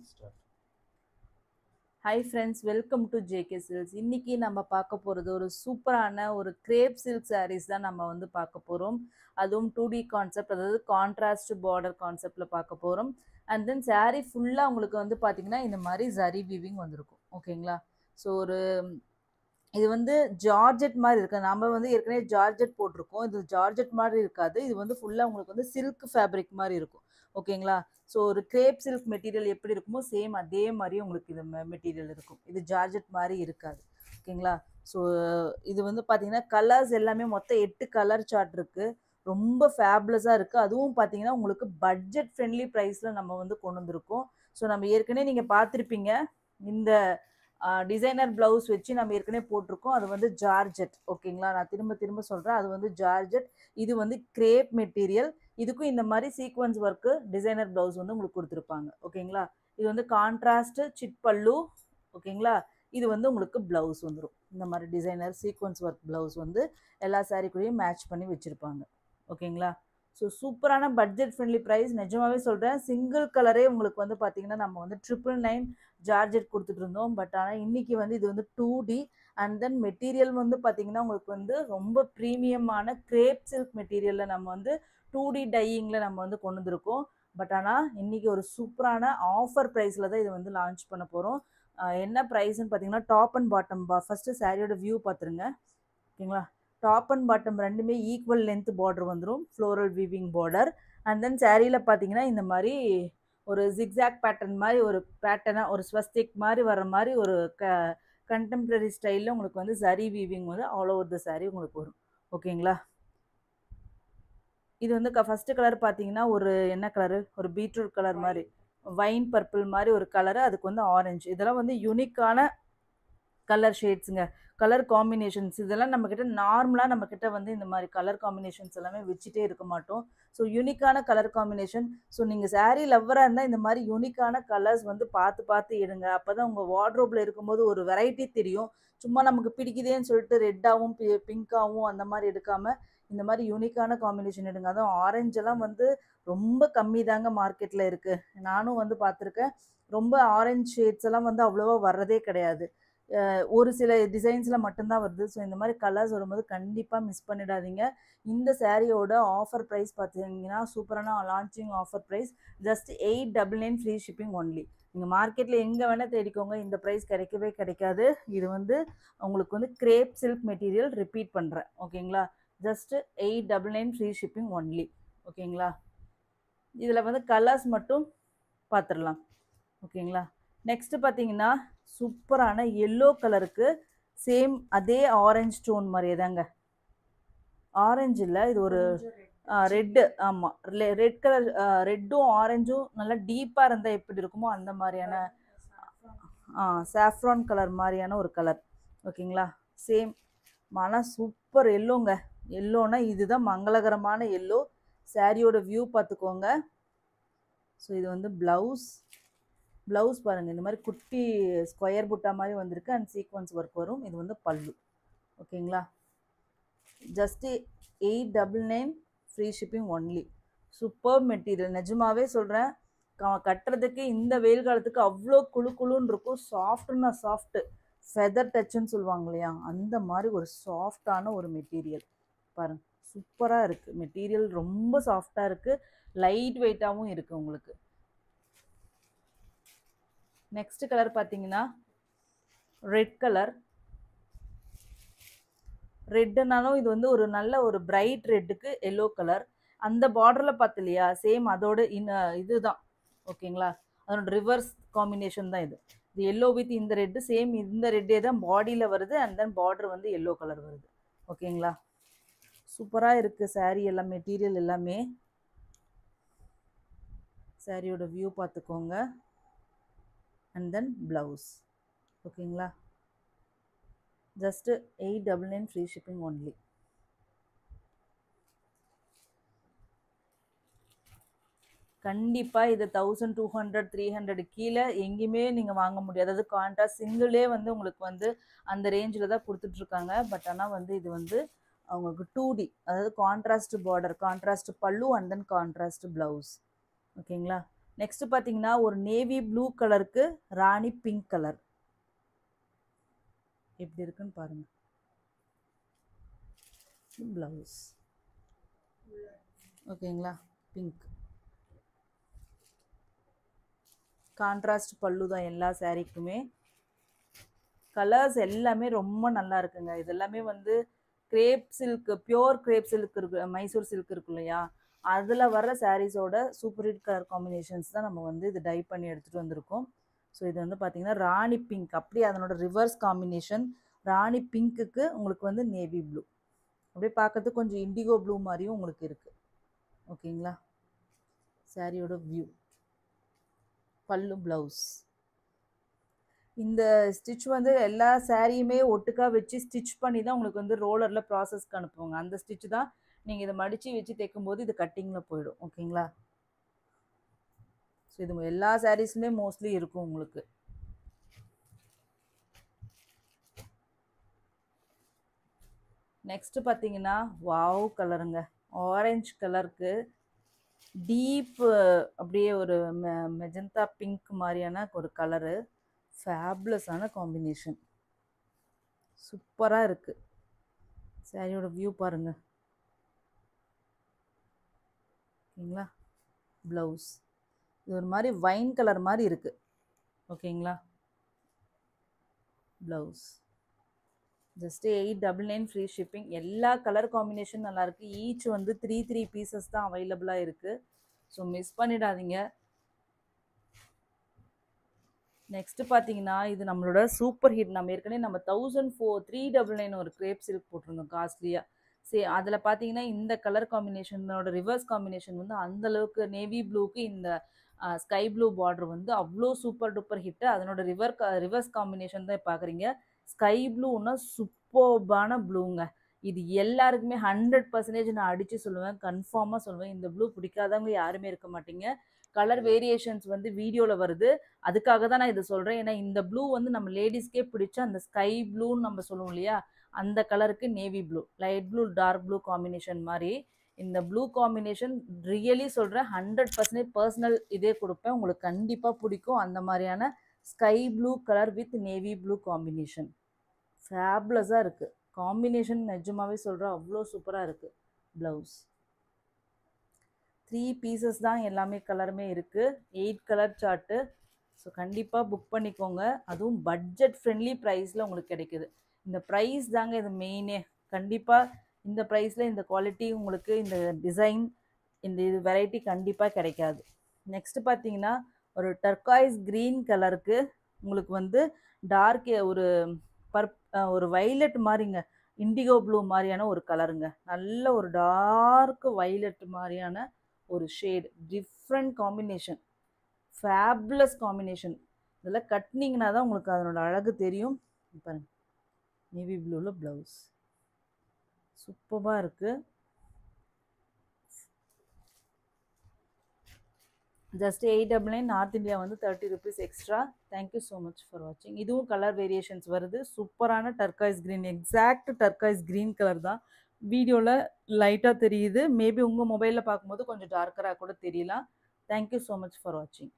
Start. Hi friends, welcome to JK Silks. இன்னைக்கு நம்ம பார்க்க போறது ஒரு சூப்பரான ஒரு கிரேப் சில்க் சாரீஸ் தான் நம்ம வந்து பார்க்க போறோம். அதுவும் 2D கான்செப்ட், அதாவது கான்ட்ராஸ்ட் பார்டர் கான்செப்ட்ல பார்க்க போறோம். அண்ட் தென் saree ஃபுல்லா உங்களுக்கு வந்து பாத்தீங்கன்னா இந்த மாதிரி ஜரி வீவிங் வந்திருக்கும். ஓகேங்களா? ஸோ ஒரு இது வந்து ஜார்ஜெட் மாதிரி இருக்கு. நம்ம வந்து ஏற்கனவே ஜார்ஜெட் போட்டிருக்கோம். இது ஜார்ஜெட் மாதிரி இருக்காது. இது வந்து ஃபுல்லா உங்களுக்கு வந்து சில்க் ஃபேப்ரிக் மாதிரி இருக்கும். ஓகேங்களா? ஸோ ஒரு கிரேப் சில்க் மெட்டீரியல் எப்படி இருக்குமோ சேம் அதே மாதிரி உங்களுக்கு இது மெட்டீரியல் இருக்கும். இது ஜார்ஜெட் மாதிரி இருக்காது. ஓகேங்களா? ஸோ இது வந்து பார்த்தீங்கன்னா கலர்ஸ் எல்லாமே மொத்தம் 8 கலர் சார்ட் இருக்கு. ரொம்ப ஃபேப்லஸாக இருக்குது. அதுவும் பார்த்தீங்கன்னா உங்களுக்கு பட்ஜெட் ஃப்ரெண்ட்லி ப்ரைஸில் நம்ம வந்து கொண்டு வந்திருக்கோம். ஸோ நம்ம ஏற்கனவே நீங்கள் பார்த்துருப்பீங்க. இந்த டிசைனர் பிளவுஸ் வச்சு நம்ம ஏற்கனவே போட்டிருக்கோம். அது வந்து ஜார்ஜெட். ஓகேங்களா? நான் திரும்ப திரும்ப சொல்கிறேன். அது வந்து ஜார்ஜெட். இது வந்து கிரேப் மெட்டீரியல். இதுக்கும் இந்த மாதிரி சீக்வன்ஸ் ஒர்க்கு டிசைனர் பிளவுஸ் வந்து உங்களுக்கு கொடுத்துருப்பாங்க. ஓகேங்களா? இது வந்து கான்ட்ராஸ்ட் சிட் பல்லு. ஓகேங்களா? இது வந்து உங்களுக்கு பிளவுஸ் வந்துடும். இந்த மாதிரி டிசைனர் சீக்வன்ஸ் ஒர்க் பிளவுஸ் வந்து எல்லா சாரீ கூடயும் மேட்ச் பண்ணி வச்சுருப்பாங்க. ஓகேங்களா? ஸோ சூப்பரான பட்ஜெட் ஃப்ரெண்ட்லி ப்ரைஸ். நிஜமாவே சொல்கிறேன். சிங்கிள் கலரே உங்களுக்கு வந்து பார்த்தீங்கன்னா நம்ம வந்து 999 ஜார்ஜெட் கொடுத்துட்டு இருந்தோம். பட் ஆனால் இன்னைக்கு வந்து இது வந்து 2D அண்ட் தென் மெட்டீரியல் வந்து பார்த்தீங்கன்னா உங்களுக்கு வந்து ரொம்ப ப்ரீமியமான கிரேப் சில்க் மெட்டீரியலில் நம்ம வந்து 2D டையிங்கில் நம்ம வந்து கொண்டு வந்திருக்கோம். பட் ஆனால் இன்னைக்கு ஒரு சூப்பரான ஆஃபர் ப்ரைஸில் தான் இதை வந்து லான்ச் பண்ண போகிறோம். என்ன ப்ரைஸ்ன்னு பார்த்தீங்கன்னா டாப் அண்ட் பாட்டம் ஃபஸ்ட்டு சாரியோட வியூ பார்த்துருங்க. ஓகேங்களா? டாப் அண்ட் பாட்டம் ரெண்டுமே ஈக்குவல் லென்த் பார்டர் வந்துடும். Floral weaving border. And then சாரியில் பார்த்தீங்கன்னா இந்த மாதிரி ஒரு ஜிக்ஸாக் பேட்டர்ன் மாதிரி ஒரு பேட்டர்னாக ஒரு ஸ்வஸ்திக் மாதிரி வர மாதிரி ஒரு கண்டெம்பரரி ஸ்டைலில் உங்களுக்கு வந்து சரி வீவிங் வந்து ஆல் ஓவர் த சாரீ உங்களுக்கு வரும். ஓகேங்களா? இது வந்து ஃபர்ஸ்ட் கலர் பார்த்தீங்கன்னா ஒரு என்ன கலரு, ஒரு பீட்ரூட் கலர் மாதிரி, வைன் பர்பிள் மாதிரி ஒரு கலரு, அதுக்கு வந்து ஆரஞ்சு. இதெல்லாம் வந்து யூனிக்கான கலர் ஷேட்ஸுங்க. கலர் காம்பினேஷன்ஸ் இதெல்லாம் நம்மக்கிட்ட நார்மலாக நம்மக்கிட்ட வந்து இந்த மாதிரி கலர் காம்பினேஷன்ஸ் எல்லாமே வச்சுட்டே இருக்க மாட்டோம். ஸோ யூனிக்கான கலர் காம்பினேஷன். ஸோ நீங்கள் சாரீ லவ்வராக இருந்தால் இந்த மாதிரி யூனிக்கான கலர்ஸ் வந்து பார்த்து பார்த்து எடுங்க. அப்போ தான் உங்கள் வார்ட்ரோப்பில் இருக்கும்போது ஒரு வெரைட்டி தெரியும். சும்மா நமக்கு பிடிக்குதேன்னு சொல்லிட்டு ரெட்டாகவும் பிங்காகவும் அந்த மாதிரி எடுக்காமல் இந்த மாதிரி யூனிக்கான காம்பினேஷன் எடுங்க. அதுவும் ஆரஞ்செல்லாம் வந்து ரொம்ப கம்மி தாங்க மார்க்கெட்டில் இருக்குது. நானும் வந்து பார்த்துருக்கேன். ரொம்ப ஆரஞ்சு ஷேட்ஸ் எல்லாம் வந்து அவ்வளோவா வர்றதே கிடையாது. ஒரு சில டிசைன்ஸில் மட்டும்தான் வருது. ஸோ இந்த மாதிரி கலர்ஸ் வரும்போது கண்டிப்பாக மிஸ் பண்ணிடாதீங்க. இந்த சாரியோட ஆஃபர் ப்ரைஸ் பார்த்தீங்கன்னா சூப்பரான launching offer price just 899 free shipping only. நீங்கள் மார்க்கெட்டில் எங்கே வேணால் தேடிக்கோங்க, இந்த ப்ரைஸ் கிடைக்கவே கிடைக்காது. இது வந்து உங்களுக்கு வந்து கிரேப் சில்க் மெட்டீரியல் ரிப்பீட் பண்ணுறேன். ஓகேங்களா? Just 899 free shipping only. ஓகேங்களா? இதில் வந்து கலர்ஸ் மட்டும் பார்த்துடலாம். ஓகேங்களா? நெக்ஸ்ட் பார்த்தீங்கன்னா சூப்பரான எல்லோ கலருக்கு சேம் அதே ஆரஞ்சு டோன் மாதிரியே தாங்க. ஆரஞ்சு இல்லை, இது ஒரு ரெட்டு. ஆமாம், ரெட் கலர். ரெட்டும் ஆரஞ்சும் நல்லா டீப்பாக இருந்தால் எப்படி இருக்குமோ அந்த மாதிரியான சாஃப்ரான் கலர் மாதிரியான ஒரு கலர். ஓகேங்களா? சேம் ஆனால் சூப்பர் எல்லோங்க. எல்லோனா இதுதான் மங்களகரமான எல்லோ. சாரியோட வியூ பார்த்துக்கோங்க. ஸோ இது வந்து ப்ளவுஸ் பாருங்கள். இந்த மாதிரி குட்டி ஸ்கொயர் புட்டா மாதிரி வந்திருக்கு அண்ட் சீக்வன்ஸ் ஒர்க் வரும். இது வந்து பல்லு. ஓகேங்களா? Just 899 free shipping only. Super material. நிஜமாவே சொல்கிறேன். கட்டுறதுக்கு இந்த வெயில் காலத்துக்கு அவ்வளோ குழுன்னு இருக்கும். சாஃப்ட்னா சாஃப்ட்டு, ஃபெதர் டச்சுன்னு சொல்லுவாங்க இல்லையா, அந்த மாதிரி ஒரு சாஃப்டான ஒரு மெட்டீரியல். பாருங்கள், சூப்பராக இருக்குது. மெட்டீரியல் ரொம்ப சாஃப்டாக இருக்குது. லைட் வெயிட்டாகவும் இருக்குது உங்களுக்கு. நெக்ஸ்ட் கலர் பார்த்தீங்கன்னா ரெட் கலர். ரெட்டுனாலும் இது வந்து ஒரு நல்ல ஒரு பிரைட் ரெட்டுக்கு எல்லோ கலர். அந்த பார்டரில் பார்த்து இல்லையா, சேம் அதோட இதுதான். ஓகேங்களா? அதோட ரிவர்ஸ் காம்பினேஷன் தான் இது. இது எல்லோ வித் இந்த ரெட்டு, சேம் இந்த ரெட்டே தான் பாடியில் வருது. அண்ட் தென் பார்டர் வந்து எல்லோ கலர் வருது. ஓகேங்களா? சூப்பராக இருக்குது சாரீ எல்லாம், மெட்டீரியல் எல்லாமே. சாரியோட வியூ பார்த்துக்கோங்க. And then blouse. ஓகேங்களா? Just 899 free shipping only. கண்டிப்பாக இது 1200 300 கீழே எங்கேயுமே நீங்கள் வாங்க முடியாது. அதாவது கான்ட்ராஸ்ட் சிங்கிளே வந்து உங்களுக்கு வந்து அந்த ரேஞ்சில் தான் கொடுத்துட்ருக்காங்க. பட் ஆனால் வந்து இது வந்து அவங்களுக்கு 2D, அதாவது கான்ட்ராஸ்ட் பார்டர், கான்ட்ராஸ்ட் பல்லு அண்ட் தென் கான்ட்ராஸ்ட் ப்ளவுஸ். ஓகேங்களா? நெக்ஸ்ட் பார்த்தீங்கன்னா ஒரு நேவி ப்ளூ கலருக்கு ராணி பிங்க் கலர் எப்படி இருக்குன்னு பாருங்க. ப்ளவுஸ் ஓகேங்களா, பிங்க் கான்ட்ராஸ்ட் பல்லு தான் எல்லா சாரீக்குமே. கலர்ஸ் எல்லாமே ரொம்ப நல்லா இருக்குங்க. இது எல்லாமே வந்து grape silk, pure grape silk இருக்கு, மைசூர் சில்க் இருக்கு இல்லையா, அதில் வர்ற சாரீஸோட சூப்பர் ஹிட் கலர் காம்பினேஷன்ஸ் தான் நம்ம வந்து இது டை பண்ணி எடுத்துகிட்டு வந்திருக்கோம். ஸோ இது வந்து பார்த்தீங்கன்னா ராணி பிங்க், அப்படியே அதனோட ரிவர்ஸ் காம்பினேஷன். ராணி பிங்க்குக்கு உங்களுக்கு வந்து நேவி ப்ளூ, அப்படியே பார்க்கறதுக்கு கொஞ்சம் இண்டிகோ ப்ளூ மாதிரியும் உங்களுக்கு இருக்குது. ஓகேங்களா, சாரியோட வியூ, பல்லு, ப்ளவுஸ். இந்த ஸ்டிச் வந்து எல்லா சாரியுமே ஒட்டுக்கா வச்சு ஸ்டிச் பண்ணி தான் உங்களுக்கு வந்து ரோலரில் ப்ராசஸ்க்கு அனுப்புவாங்க. அந்த ஸ்டிச் தான் நீங்கள் இதை மடித்து வச்சு தைக்கும்போது இது கட்டிங்கில் போயிடும். ஓகேங்களா, ஸோ இது எல்லா சாரீஸ்லேயே மோஸ்ட்லி இருக்கும் உங்களுக்கு. நெக்ஸ்ட் பார்த்தீங்கன்னா வாவ் கலருங்க, ஆரஞ்சு கலருக்கு டீப் அப்படியே ஒரு மெஜந்தா பிங்க் மாதிரியான ஒரு கலரு. ஃபேப்லஸான காம்பினேஷன், சூப்பராக இருக்குது. சாரியோட வியூ பாருங்க. ஓகேங்களா, ப்ளவுஸ் இது ஒரு மாதிரி வைன் கலர் மாதிரி இருக்கு. ஓகேங்களா, ப்ளவுஸ் ஜஸ்ட் 899 ஃப்ரீ ஷிப்பிங். எல்லா கலர் காம்பினேஷன் நல்லாயிருக்கு. ஈச் வந்து 3 பீசஸ் தான் அவைலபிளாக இருக்குது. ஸோ மிஸ் பண்ணிடாதீங்க. நெக்ஸ்ட் பார்த்தீங்கன்னா இது நம்மளோட சூப்பர் ஹிட். நம்ம ஏற்கனவே நம்ம 399 ஒரு கிரேப் சில்க் போட்டிருந்தோம் காஸ்ட்லியாக. சரி, அதில் பார்த்தீங்கன்னா இந்த கலர் காம்பினேஷனோட ரிவர்ஸ் காம்பினேஷன் வந்து அந்தளவுக்கு நேவி ப்ளூக்கு இந்த ஸ்கை ப்ளூ பார்டர் வந்து அவ்வளோ சூப்பர் டூப்பர் ஹிட்டு. அதனோட ரிவர்ஸ் காம்பினேஷன் தான் பார்க்குறீங்க. ஸ்கை ப்ளூன்னா சூப்பர்பான ப்ளூங்க. இது எல்லாருக்குமே 100% நான் அடித்து சொல்லுவேன், கன்ஃபார்மாக சொல்லுவேன். இந்த ப்ளூ பிடிக்காதவங்க யாருமே இருக்க மாட்டீங்க. கலர் வேரியேஷன்ஸ் வந்து வீடியோவில் வருது, அதுக்காக தான் நான் இதை சொல்கிறேன். ஏன்னா இந்த ப்ளூ வந்து நம்ம லேடிஸ்க்கே பிடிச்ச அந்த ஸ்கை ப்ளூன்னு நம்ம சொல்லுவோம் இல்லையா, அந்த கலருக்கு navy blue, light blue dark blue combination மாதிரி இந்த ப்ளூ காம்பினேஷன் ரியலி சொல்கிறேன், 100% பர்சனல் இதே கொடுப்பேன், உங்களுக்கு கண்டிப்பாக பிடிக்கும். அந்த மாதிரியான sky blue colour with navy blue combination ஃபேப்லஸாக இருக்குது. காம்பினேஷன் நிஜமாவே சொல்கிறேன், அவ்வளோ சூப்பராக இருக்குது. ப்ளவுஸ் 3 பீசஸ் தான் எல்லாமே கலருமே இருக்குது. 8 கலர் சார்ட்டு. ஸோ கண்டிப்பாக புக் பண்ணிக்கோங்க. அதுவும் பட்ஜெட் ஃப்ரெண்ட்லி ப்ரைஸில் உங்களுக்கு கிடைக்குது. இந்த ப்ரைஸ் தாங்க இது மெயினே. கண்டிப்பாக இந்த ப்ரைஸில் இந்த குவாலிட்டி உங்களுக்கு, இந்த டிசைன், இந்த இது வெரைட்டி கண்டிப்பாக கிடைக்காது. நெக்ஸ்ட் பார்த்தீங்கன்னா ஒரு டர்காய்ஸ் க்ரீன் கலருக்கு உங்களுக்கு வந்து டார்க் ஒரு வைலட் மாதிரிங்க, இண்டிகோ ப்ளூ மாதிரியான ஒரு கலருங்க. நல்ல ஒரு டார்க் வைலட் மாதிரியான ஒரு shade, different combination, fabulous combination. இதெல்லாம் கட்டினீங்கன்னா தான் உங்களுக்கு அதனோட அழகு தெரியும். பாருங்க, நேவி ப்ளூவில் ப்ளவுஸ் சூப்பராக இருக்குது. ஜஸ்ட் 899. நார்த் இந்தியா வந்து 30 rupees extra. Thank you so much for வாட்சிங். இதுவும் கலர் வேரியேஷன்ஸ் வருது. சூப்பரான turquoise green, exact turquoise green colour தான். வீடியோவில் லைட்டாக தெரியுது, மேபி உங்கள் மொபைலில் பார்க்கும்போது கொஞ்சம் டார்க்கராக கூட தெரியலாம். தேங்க்யூ ஸோ மச் ஃபார் வாட்சிங்.